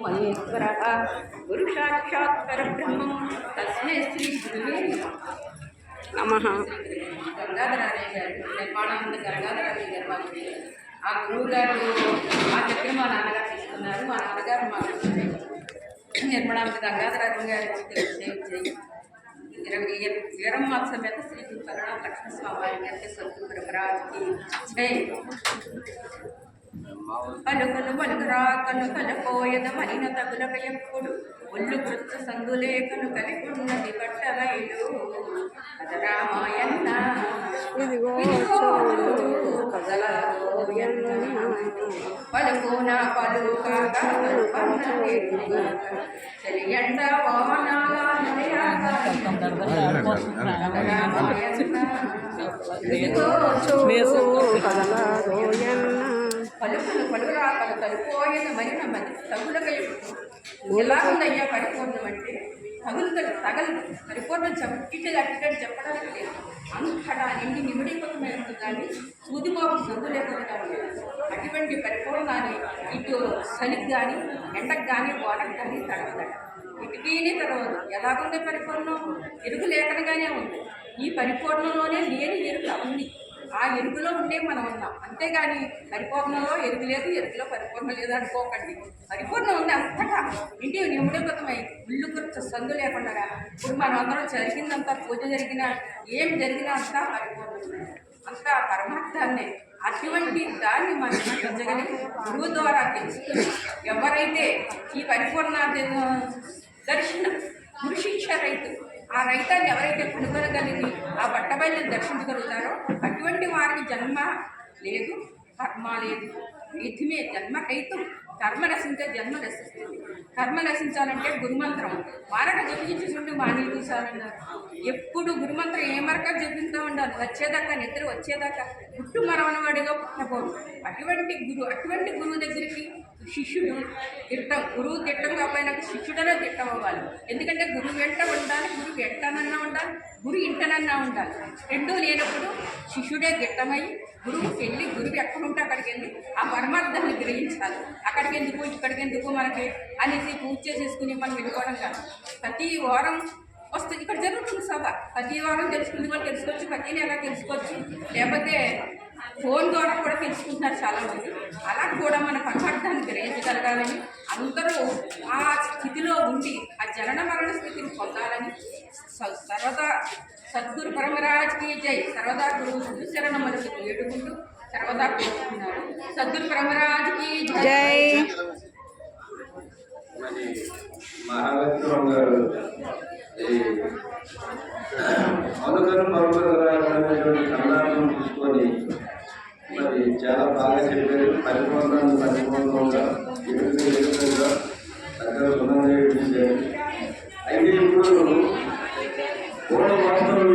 మహేశ్వరः గురు సాక్షాత్ పరబ్రహ్మం తస్మై శ్రీ గురువే నమః. గంగాధరాలయ్య గారు నిర్మాణానంద గంగాధరాలయ్య గారు వాళ్ళు ఆ గురువు గారు మా దగ్గర మా నాన్నగారు తీసుకున్నారు. మా నాన్నగారు మా నిర్మాణానంద గంగాధరాలయ్య గారు వీరమ్మ సమేత శ్రీ కరుణ లక్ష్మణ స్వామి గారికి సంతు ప్రభరాజ్కి జై. పలుకలు పలుకురా కను కలపోయద మరిన తగులక ఎప్పుడు ఒళ్ళు కృత సందులేకను కలిపున్నది పట్టలైలు రామాయణ పలుకున పలుక చెలియండ పలుకులు పలుకురా కను కలిపోయద మరిన మధ్య తగులక ఎలా ఉందయ్యా పరిపూర్ణం అంటే తగలదు పరిపూర్ణం ఇటు అట్టి చెప్పడానికి లేదు. అంతటా నిండి నిమిడిపోతమే ఉంటుంది కానీ సూదిబాబు సందు లేకుండా ఉండదు. అటువంటి పరిపూర్ణాన్ని ఇటు చలికి కానీ ఎండకు కానీ వానకు కానీ తడవదట. ఇటుకీనే తడవదు. ఎలాగుంది పరిపూర్ణం? ఎరుగు లేకనగానే ఉంది. ఈ పరిపూర్ణంలోనే లేని ఎరుక ఉంది. ఆ ఎరుగులో ఉండే మనం ఉన్నాం. అంతేగాని పరిపూర్ణంలో ఎరుగు లేదు, ఎరుగులో పరిపూర్ణం లేదు అనుకోకండి. పరిపూర్ణం ఉంది అంతటా ఇంటి నిమిడిపోతమై ఇల్లు గుర్తు సందు లేకుండా. ఇప్పుడు మనం అందరం జరిగిందంతా పూజ జరిగినా ఏం జరిగినా అంతా పరిపూర్ణం, అంతా పరమార్థాన్నే. అటువంటి దాన్ని మనం గ్రహించగలిగి గురువు ద్వారా తెలుసుకుని ఎవరైతే ఈ పరిపూర్ణ దర్శన గురు శిక్ష రైతు ఆ రైతాన్ని ఎవరైతే కనుగొనగలిగి ఆ బట్టబయలను దర్శించగలుగుతారో అటువంటి వారికి జన్మ లేదు, కర్మ లేదు. రైతుమే జన్మ రైతు. కర్మ నశించే జన్మ నశిస్తుంది. కర్మ నశించాలంటే గురుమంత్రం మారక జపించుకుంటూ మాని తీసాలన్నారు. ఎప్పుడు గురుమంత్రం ఏ మరక జపిస్తూ ఉండాలి. వచ్చేదాకా నిద్ర వచ్చేదాకా పుట్టు మరవనవాడిగా పుట్టకూడదు. అటువంటి గురువు దగ్గరికి శిష్యుడు గురువు తిట్టం కాకపోయినా శిష్యుడనే తిట్టం అవ్వాలి. ఎందుకంటే గురువు వెంట ఉండాలి, గురువు వెంటనన్నా ఉండాలి, గురు ఇంటనన్నా ఉండాలి. రెండూ లేనప్పుడు శిష్యుడే గిట్టమై గురువుకి వెళ్ళి గురువు ఎక్కడుంటే అక్కడికి వెళ్ళి ఆ పరమార్థాన్ని గ్రహించాలి. అక్కడికి ఎందుకు ఇక్కడికి ఎందుకు మనకి అనేసి పూజ చేసేసుకుని మనం వెళ్ళిపోవడం కాదు. ప్రతి వారం వస్తుంది. ఇక్కడ జరుగుతుంది సభ. ప్రతి వారం తెలుసుకుని వాళ్ళు తెలుసుకోవచ్చు, ప్రతి నెల తెలుసుకోవచ్చు, లేకపోతే ఫోన్ ద్వారా కూడా తెలుసుకుంటున్నారు చాలామంది. అలా కూడా మన పరమార్థాన్ని గ్రహించగలగాలని అందరూ ఆ స్థితిలో ఉండి ఆ జనన మరణ స్థితిని పొందాలని సర్వదా సద్గురు పరమరాజ్కి జై. సర్వదా గురువు శరణ మనకి వేడుకుంటూ సర్వదా కోరుకుంటున్నారు. సద్గురు పరమరాజ్కి జై. తీసుకొని మరి చాలా బాగా చెప్పారు. పరిపూర్ణంగా ఎదురుగా దగ్గర సున్నాలు. అయితే ఇప్పుడు పూర్ణ వాస్తవం